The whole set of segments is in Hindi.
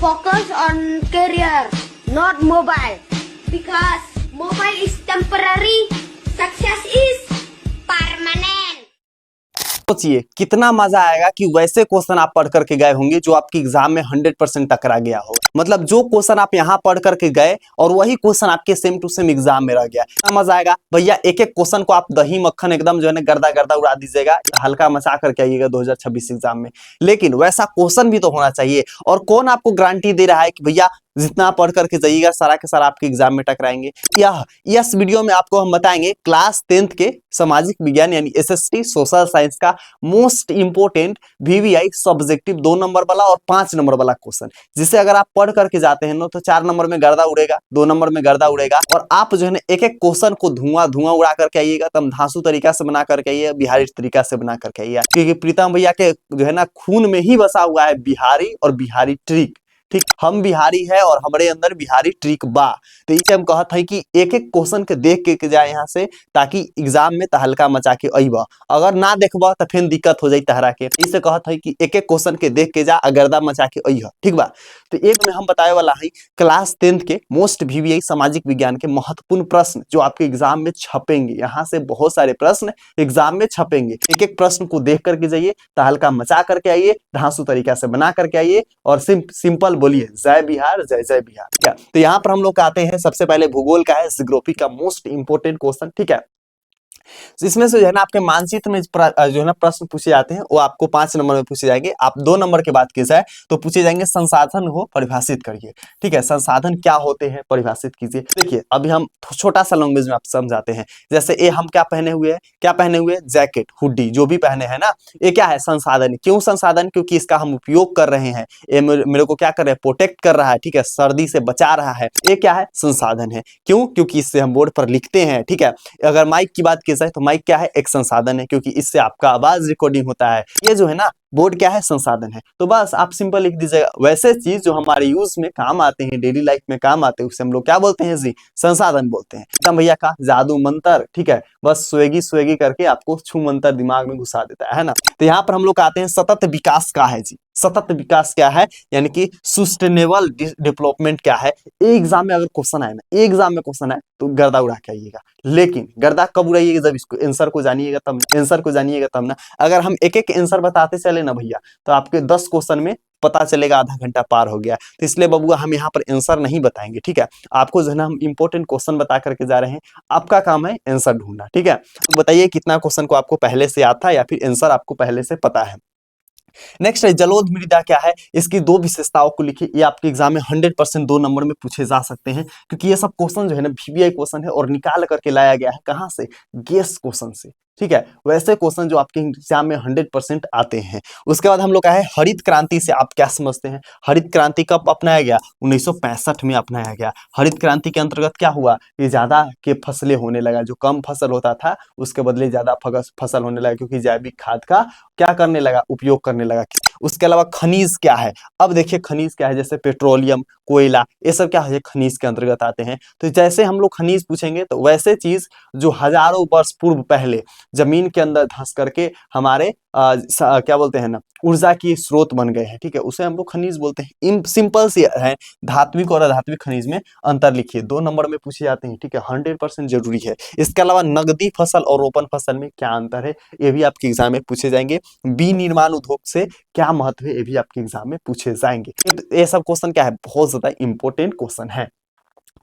focus on career, not mobile. Because mobile is temporary, success is permanent. सोचिए कितना मजा आएगा कि वैसे क्वेश्चन आप पढ़ करके गए होंगे जो आपकी एग्जाम में 100% टकरा गया हो। मतलब जो क्वेश्चन आप यहाँ पढ़ करके गए और वही क्वेश्चन आपके सेम टू सेम एग्जाम में रह गया। कितना मजा आएगा भैया। एक एक क्वेश्चन को आप दही मक्खन एकदम जो है ना गर्दा गर्दा उड़ा दीजिएगा, हल्का मचा करके आइएगा 2026 एग्जाम में। लेकिन वैसा क्वेश्चन भी तो होना चाहिए। और कौन आपको गारंटी दे रहा है कि भैया जितना पढ़ करके जाइएगा सारा के सारा आपके एग्जाम में टकराएंगे। इस वीडियो में आपको हम बताएंगे क्लास 10th के सामाजिक विज्ञान यानी एसएसटी सोशल साइंस का most important VVI subjective 2 number वाला और 5 नंबर वाला क्वेश्चन, जिसे अगर आप पढ़ करके जाते हैं ना तो 4 नंबर में गर्दा उड़ेगा, 2 नंबर में गर्दा उड़ेगा। और आप जो है ना एक एक क्वेश्चन को धुआं उड़ा करके आइएगा, तब धांसू तरीका से बना करके आइए, बिहारी तरीका से बना करके आइए। क्योंकि प्रीतम भैया के जो है ना खून में ही बसा हुआ है बिहारी और बिहारी ट्रिक। ठीक, हम बिहारी है और हमारे अंदर बिहारी ट्रिक बा। तो इसे हम कहत है कि एक एक क्वेश्चन के देख के जाए यहाँ से, ताकि एग्जाम में तहलका मचा के अइबा। अगर ना देखबा तो फिर दिक्कत हो जाई तहरा के। इसे कहत है कि एक एक क्वेश्चन के देख के जा, गर्दा मचा के अइह। ठीक बा। तो एक में हम बताए वाला है क्लास 10th के मोस्ट वीवीआई सामाजिक विज्ञान के महत्वपूर्ण प्रश्न जो आपके एग्जाम में छपेंगे। यहाँ से बहुत सारे प्रश्न एग्जाम में छपेंगे। एक एक प्रश्न को देख करके जाइए, तहलका मचा करके आइए, धांसू तरीका से बना करके आइए और सिंपल बोलिए जय बिहार, जय जय बिहार। क्या तो यहाँ पर हम लोग आते हैं। सबसे पहले भूगोल का है, ज्योग्राफी का मोस्ट इंपोर्टेंट क्वेश्चन। ठीक है, इसमें से जो है ना आपके मानचित्र में जो है ना प्रश्न पूछे जाते हैं वो आपको 5 नंबर में पूछे जाएंगे। आप 2 नंबर के बात की जाए तो पूछे जाएंगे संसाधन को परिभाषित करिए। ठीक है, संसाधन क्या होते हैं परिभाषित कीजिए। देखिए अभी हम छोटा सा लैंग्वेज में आप समझाते हैं। जैसे ये हम क्या पहने हुए हैं, जैकेट, हुडी जो भी पहने हैं ना, ये क्या है, संसाधन। क्यों संसाधन? क्योंकि इसका हम उपयोग कर रहे हैं। ये मेरे को क्या कर रहे हैं, प्रोटेक्ट कर रहा है। ठीक है, सर्दी से बचा रहा है। ये क्या है, संसाधन है। क्यों? क्योंकि इससे हम बोर्ड पर लिखते हैं। ठीक है, अगर माइक की बात की जाए तो माइक क्या है, एक संसाधन है, क्योंकि इससे आपका आवाज रिकॉर्डिंग होता है। ये जो है ना बोर्ड क्या है, संसाधन है। तो बस आप सिंपल लिख दीजिएगा। वैसे चीज जो हमारे यूज में काम आते हैं, डेली लाइफ में काम आते हैं, उसे हम लोग क्या बोलते हैं जी, संसाधन बोलते हैं। एकदम भैया का जादू मंत्र। ठीक है, बस स्वेगी करके आपको छू मंत्र दिमाग में घुसा देता है ना। तो यहाँ पर हम लोग आते हैं सतत विकास का है जी। सतत विकास क्या है, यानी कि सस्टेनेबल डेवलपमेंट क्या है। एग्जाम में अगर क्वेश्चन आए ना, एग्जाम में क्वेश्चन आए तो गर्दा उड़ा के आइएगा। लेकिन गर्दा कब उड़ाइएगा, जब इसको आंसर को जानिएगा तब ना। अगर हम एक एक आंसर बताते चले ना भैया तो आपके 10 क्वेश्चन में पता चलेगा आधा घंटा पार हो गया। तो इसलिए बबुआ हम यहाँ पर आंसर नहीं बताएंगे। ठीक है, आपको जो है ना हम इंपोर्टेंट क्वेश्चन बता करके जा रहे हैं। आपका काम है आंसर ढूंढना। ठीक है, तो बताइए कितना क्वेश्चन को आपको पहले से आता है या फिर आंसर आपको पहले से पता है। नेक्स्ट है जलोढ़ मृदा क्या है, इसकी 2 विशेषताओं को लिखिए। ये आपके एग्जाम में 100% 2 नंबर में पूछे जा सकते हैं, क्योंकि ये सब क्वेश्चन जो है ना वीवीआई क्वेश्चन है और निकाल करके लाया गया है कहाँ से, गेस क्वेश्चन से। ठीक है, वैसे क्वेश्चन जो आपके एग्जाम में 100% आते हैं। उसके बाद हम लोग का है हरित क्रांति से आप क्या समझते हैं। हरित क्रांति कब अपनाया गया, 1965 में अपनाया गया। हरित क्रांति के अंतर्गत क्या हुआ, ये ज्यादा के फसलें होने लगा। जो कम फसल होता था उसके बदले ज्यादा फसल होने लगा, क्योंकि जैविक खाद का क्या करने लगा, उपयोग करने लगा। उसके अलावा खनिज क्या है, अब देखिए खनिज क्या है, जैसे पेट्रोलियम, कोयला, ये सब क्या है, खनिज के अंतर्गत आते हैं। तो जैसे हम लोग खनिज पूछेंगे तो वैसे चीज जो हजारों वर्ष पूर्व पहले जमीन के अंदर धंस करके हमारे क्या बोलते हैं ना, ऊर्जा की स्रोत बन गए हैं। ठीक है, उसे हम लोग खनिज बोलते हैं। इन सिंपल सी है, धात्विक और अधात्विक खनिज में अंतर लिखिए। 2 नंबर में पूछे जाते हैं। ठीक है, 100% जरूरी है। इसके अलावा नगदी फसल और रोपण फसल में क्या अंतर है, ये भी आपके एग्जाम में पूछे जाएंगे। विनिर्माण उद्योग से क्या महत्व है, ये भी आपके एग्जाम में पूछे जाएंगे। ये सब क्वेश्चन क्या है, बहुत ज्यादा इंपॉर्टेंट क्वेश्चन है।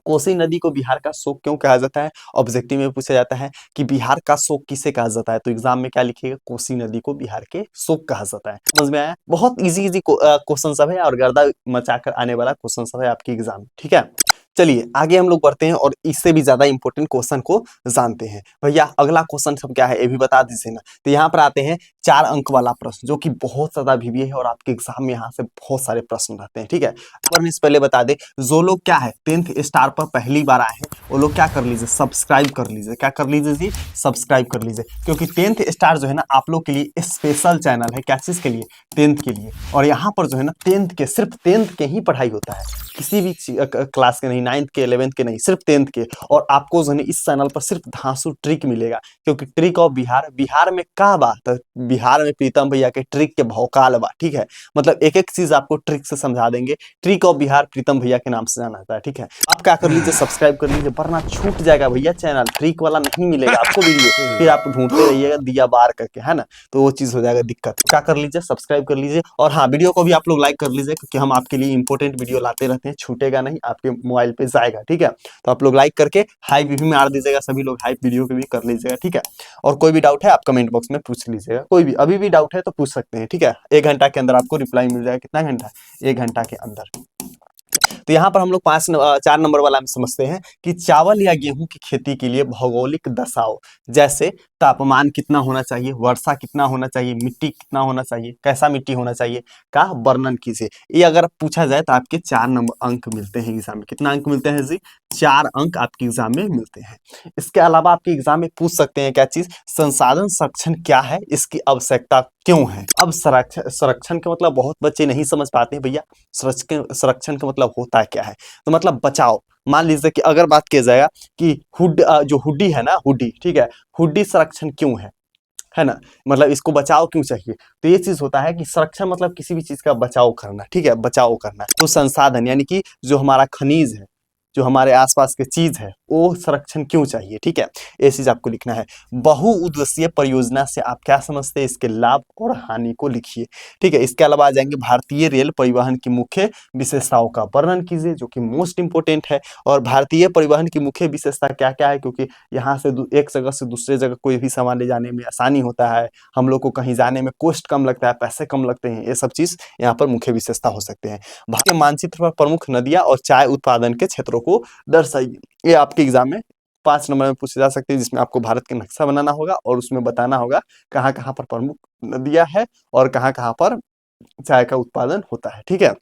कोसी नदी को बिहार का शोक क्यों कहा जाता है, ऑब्जेक्टिव में पूछा जाता है कि बिहार का शोक किसे कहा जाता है। तो एग्जाम में क्या लिखिएगा, कोसी नदी को बिहार के शोक कहा जाता है। समझ में आया, बहुत इजी क्वेश्चन सब है और गर्दा मचाकर आने वाला क्वेश्चन सब है आपके एग्जाम में। ठीक है, चलिए आगे हम लोग बढ़ते हैं और इससे भी ज्यादा इंपॉर्टेंट क्वेश्चन को जानते हैं। भैया अगला क्वेश्चन सब क्या है ये भी बता दीजिए ना। तो यहाँ पर आते हैं 4 अंक वाला प्रश्न, जो कि बहुत ज्यादा वीवीआई है और आपके एग्जाम में यहाँ से बहुत सारे प्रश्न रहते हैं। ठीक है, इससे पहले बता दे, जो लोग क्या है 10th स्टार पर पहली बार आए हैं वो लोग क्या कर लीजिए, सब्सक्राइब कर लीजिए। क्या कर लीजिए जी, सब्सक्राइब कर लीजिए। क्योंकि 10th स्टार जो है ना आप लोग के लिए स्पेशल चैनल है। क्या चीज के लिए, 10th के लिए। और यहाँ पर जो है ना 10th के, सिर्फ 10th के ही पढ़ाई होता है, किसी भी क्लास के नहीं 9th के 11th के नहीं, सिर्फ 10th के। और आपको जो है इस चैनल पर सिर्फ धांसू ट्रिक मिलेगा, क्योंकि ट्रिक ऑफ बिहार, बिहार में का बात, तो बिहार में प्रीतम भैया के ट्रिक के भौकाल बा, ठीक है। मतलब एक एक चीज आपको ट्रिक से समझा देंगे। ट्रिक ऑफ बिहार प्रीतम भैया के नाम से जाना जाता है, ठीक है। आप क्या कर लीजिए, सब्सक्राइब कर लीजिए, वरना छूट जाएगा भैया चैनल, ट्रिक वाला नहीं मिलेगा आपको वीडियो, फिर आप ढूंढते रहिएगा दिया बार करके, है ना, तो वो चीज हो जाएगा दिक्कत। क्या कर लीजिए, सब्सक्राइब कर लीजिए, और हाँ वीडियो को भी आप लोग लाइक कर लीजिए, क्योंकि हम आपके लिए इंपॉर्टेंट वीडियो लाते रहते हैं, छूटेगा नहीं, आपके मोबाइल पे जाएगा, ठीक है। तो आप लोग लाइक करके हाइप भी मार दीजिएगा, सभी लोग हाइप वीडियो को भी कर लीजिएगा, ठीक है। और कोई भी डाउट है आप कमेंट बॉक्स में पूछ लीजिएगा, कोई भी अभी भी डाउट है तो पूछ सकते हैं, ठीक है। 1 घंटा के अंदर आपको रिप्लाई मिल जाएगा। कितना घंटा? 1 घंटा के अंदर। तो यहाँ पर हम लोग 4 नंबर वाला में समझते हैं कि चावल या गेहूं की खेती के लिए भौगोलिक दशाओं, जैसे तापमान कितना होना चाहिए, वर्षा कितना होना चाहिए, मिट्टी कितना होना चाहिए, कैसा मिट्टी होना चाहिए, का वर्णन कीजिए। ये अगर पूछा जाए तो आपके 4 नंबर अंक मिलते हैं एग्जाम में। कितना अंक मिलते हैं जी? 4 अंक आपके एग्जाम में मिलते हैं। इसके अलावा आपके एग्जाम में पूछ सकते हैं क्या चीज, संसाधन संरक्षण क्या है, इसकी आवश्यकता क्यों है। अब संरक्षण का मतलब बहुत बच्चे नहीं समझ पाते हैं भैया, संरक्षण का मतलब होता क्या है, तो मतलब बचाओ। मान लीजिए कि अगर बात किया जाएगा कि जो हुडी है ना, हुडी, ठीक है, हुडी संरक्षण क्यों है ना, मतलब इसको बचाव क्यों चाहिए, तो ये चीज होता है कि संरक्षण मतलब किसी भी चीज का बचाव करना, ठीक है, बचाव करना। तो संसाधन यानी कि जो हमारा खनिज है, जो हमारे आसपास के चीज है, वो संरक्षण क्यों चाहिए, ठीक है, ये चीज आपको लिखना है। बहुउद्देशीय परियोजना से आप क्या समझते हैं, इसके लाभ और हानि को लिखिए, ठीक है। इसके अलावा आ जाएंगे भारतीय रेल परिवहन की मुख्य विशेषताओं का वर्णन कीजिए, जो कि मोस्ट इंपोर्टेंट है। और भारतीय परिवहन की मुख्य विशेषता क्या क्या है, क्योंकि यहाँ से एक जगह से दूसरे जगह कोई भी सामान ले जाने में आसानी होता है, हम लोग को कहीं जाने में कॉस्ट कम लगता है, पैसे कम लगते हैं, ये सब चीज यहाँ पर मुख्य विशेषता हो सकते हैं। भारतीय मानचित्र पर प्रमुख नदियां और चाय उत्पादन के क्षेत्रों को दर्शाइए। ये आपके एग्जाम में 5 नंबर में पूछे जा सकते हैं, जिसमें आपको भारत के नक्शा बनाना होगा और उसमें बताना होगा कहाँ कहाँ पर प्रमुख नदियां है और कहाँ कहाँ पर चाय का उत्पादन होता है, ठीक है।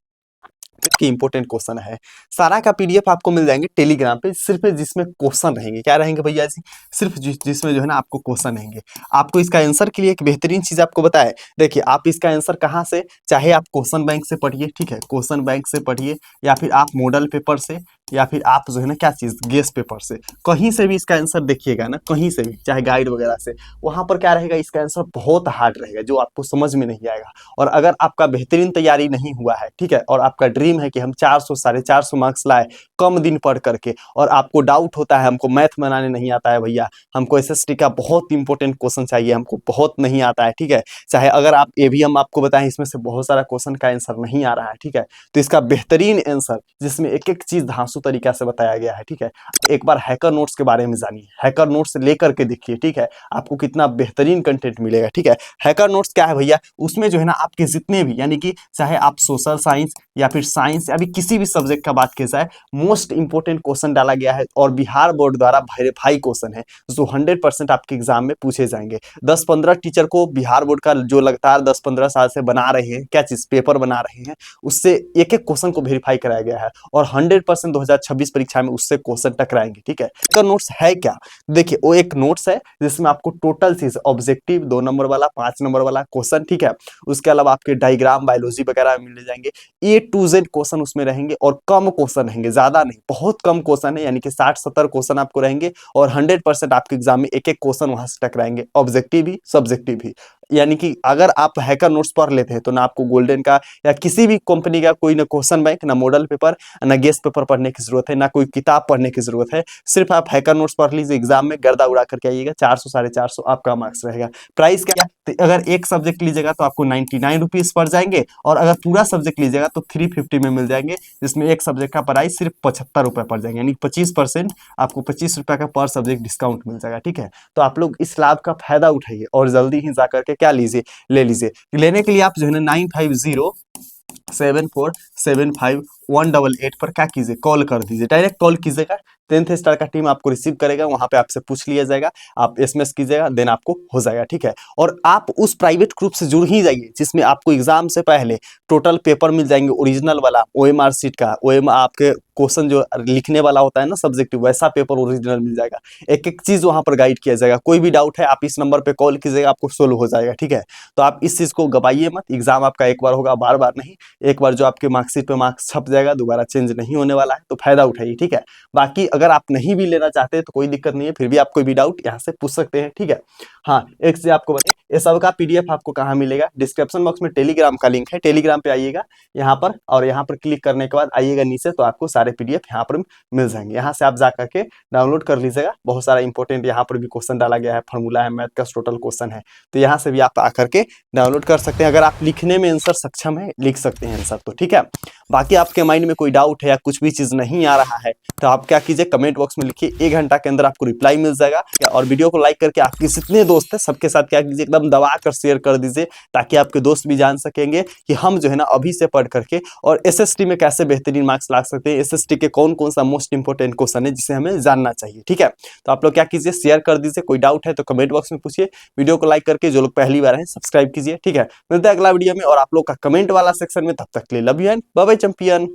की इंपॉर्टेंट क्वेश्चन है, सारा का पीडीएफ आपको मिल जाएंगे टेलीग्राम पे, सिर्फ जिसमें क्वेश्चन रहेंगे। क्या रहेंगे भैया जी? सिर्फ जिसमें जो है ना आपको क्वेश्चन रहेंगे। आपको इसका आंसर के लिए एक बेहतरीन चीज आपको बताए, देखिए आप इसका आंसर कहाँ से, चाहे आप क्वेश्चन बैंक से पढ़िए, ठीक है, क्वेश्चन बैंक से पढ़िए, या फिर आप मॉडल पेपर से, या फिर आप जो है ना क्या चीज गेस पेपर से, कहीं से भी इसका आंसर देखिएगा ना, कहीं से भी, चाहे गाइड वगैरह से, वहां पर क्या रहेगा, इसका आंसर बहुत हार्ड रहेगा, जो आपको समझ में नहीं आएगा। और अगर आपका बेहतरीन तैयारी नहीं हुआ है, ठीक है, और आपका ड्रीम है कि हम 400 450 मार्क्स लाए कम दिन पढ़ करके, और आपको डाउट होता है हमको मैथ बनाने नहीं आता है भैया, हमको एसएसटी का बहुत इंपॉर्टेंट क्वेश्चन चाहिए, हमको बहुत नहीं आता है, ठीक है, चाहे अगर आप ये भी हम आपको बताएं इसमें से बहुत सारा क्वेश्चन का आंसर नहीं आ रहा है, ठीक है, तो इसका बेहतरीन आंसर जिसमें एक एक चीज धांसू तरीका से बताया गया है, ठीक है। एक बार हैकर नोट्स के बारे में जानिए, हैकर नोट्स लेकर के देखिए, ठीक है, आपको कितना बेहतरीन कंटेंट मिलेगा, ठीक है। हैकर नोट्स क्या है भैया, उसमें जो है ना आपके जितने भी, यानी कि चाहे आप सोशल साइंस या फिर साइंस या फिर किसी भी सब्जेक्ट का बात किया जाए, मोस्ट इंपोर्टेंट क्वेश्चन डाला गया है, और बिहार बोर्ड द्वारा वेरीफाई क्वेश्चन है, जो 100% आपके एग्जाम में पूछे जाएंगे। 10-15 टीचर को बिहार बोर्ड का जो लगातार 10-15 साल से बना रहे हैं, क्या चीज पेपर बना रहे हैं, उससे एक एक क्वेश्चन को वेरीफाई कराया गया है, और 100% 2026 परीक्षा में उससे क्वेश्चन टकराएंगे, ठीक है। इसका नोट्स है क्या, देखिए वो एक नोट्स है जिसमें आपको टोटल चीज ऑब्जेक्टिव 2 नंबर वाला, 5 नंबर वाला क्वेश्चन, ठीक है, उसके अलावा आपके डायग्राम बायोलॉजी वगैरह मिल जाएंगे, A to Z क्वेश्चन उसमें रहेंगे, और कम क्वेश्चन रहेंगे, ज्यादा नहीं, बहुत कम क्वेश्चन है, यानी कि 60-70 क्वेश्चन आपको रहेंगे, और 100% आपके एग्जाम में एक एक क्वेश्चन वहां से टकराएंगे, ऑब्जेक्टिव भी सब्जेक्टिव भी। यानी कि अगर आप हैकर नोट्स पढ़ लेते हैं तो ना आपको गोल्डन का या किसी भी कंपनी का कोई ना क्वेश्चन बैंक, ना मॉडल पेपर, ना गेस्ट पेपर पढ़ने की जरूरत है, ना कोई किताब पढ़ने की जरूरत है, सिर्फ आप हैकर नोट्स पढ़ लीजिए, एग्जाम में गर्दा उड़ा करके आइएगा, 400 450 आपका मार्क्स रहेगा। प्राइस क्या, तो अगर एक सब्जेक्ट लीजिएगा तो आपको 99 रुपीज पड़ जाएंगे, और अगर पूरा सब्जेक्ट लीजिएगा तो 350 में मिल जाएंगे, जिसमें एक सब्जेक्ट का प्राइस सिर्फ 75 रुपए पड़ जाएंगे, यानी 25% आपको 25 रुपए का पर सब्जेक्ट डिस्काउंट मिल जाएगा, ठीक है। तो आप लोग इस लाभ का फायदा उठाइए और जल्दी ही जाकर के क्या लीजिए, ले लीजिए। लेने के लिए आप जो है ना 9507475188 पर क्या कीजिए, कॉल कर दीजिए, डायरेक्ट कॉल कीजिएगा, 10th स्टार का टीम आपको रिसीव करेगा, वहां पे आपसे पूछ लिया जाएगा, आप एसएमएस कीजिएगा, देन आपको हो जाएगा, ठीक है। और आप उस प्राइवेट ग्रुप से जुड़ ही जाइए जिसमें आपको एग्जाम से पहले टोटल पेपर मिल जाएंगे, ओरिजिनल वाला ओएमआर सीट का, ओएम आपके क्वेश्चन जो लिखने वाला होता है ना सब्जेक्टिव, वैसा पेपर ओरिजिनल मिल जाएगा, एक एक चीज वहां पर गाइड किया जाएगा। कोई भी डाउट है आप इस नंबर पे कॉल कीजिएगा, आपको सोल्व हो जाएगा, ठीक है। तो आप इस चीज को गवाइए मत, एग्जाम आपका एक बार होगा, बार बार नहीं, एक बार जो आपके मार्कशीट पे मार्क्स छप जाएगा, दोबारा चेंज नहीं होने वाला है, तो फायदा उठाइए, ठीक है। बाकी अगर आप नहीं भी लेना चाहते हैं तो कोई दिक्कत नहीं है, फिर भी आप कोई भी डाउट यहाँ से पूछ सकते हैं, ठीक है। हाँ, एक चीज आपको बताइए, ये सब का पीडीएफ आपको कहाँ मिलेगा? डिस्क्रिप्शन बॉक्स में टेलीग्राम का लिंक है, टेलीग्राम पे आइएगा यहाँ पर, और यहाँ पर क्लिक करने के बाद आइएगा नीचे, तो आपको सारे पीडीएफ यहाँ पर मिल जाएंगे। यहाँ से आप जा करके डाउनलोड कर लीजिएगा। बहुत सारा इंपॉर्टेंट यहाँ पर भी क्वेश्चन डाला गया है, फॉर्मूला है, मैथ का टोटल क्वेश्चन है, तो यहाँ से भी आप आकर के डाउनलोड कर सकते हैं। अगर आप लिखने में आंसर सक्षम है, लिख सकते हैं आंसर, तो ठीक है। बाकी आपके माइंड में कोई डाउट है या कुछ भी चीज नहीं आ रहा है, तो आप क्या कीजिए, कमेंट बॉक्स में लिखिए, 1 घंटा के अंदर आपको रिप्लाई मिल जाएगा। और वीडियो को लाइक करके आपके जितने दोस्त हैं सबके साथ क्या कीजिए, एकदम दबा कर शेयर कर दीजिए, ताकि आपके दोस्त भी जान सकेंगे कि हम जो है ना अभी से पढ़ करके और एसएसटी में कैसे बेहतरीन मार्क्स ला सकते हैं, एसएसटी के कौन कौन सा मोस्ट इंपोर्टेंट क्वेश्चन है जिसे हमें जानना चाहिए, ठीक है। तो आप लोग क्या कीजिए, शेयर कर दीजिए। कोई डाउट है तो कमेंट बॉक्स में पूछिए, वीडियो को लाइक करके जो लोग पहली बार हैं सब्सक्राइब कीजिए, ठीक है। मिलता है अगला वीडियो में और आप लोग का कमेंट वाला सेक्शन में। तब तक के लिए love you and bye bye champion.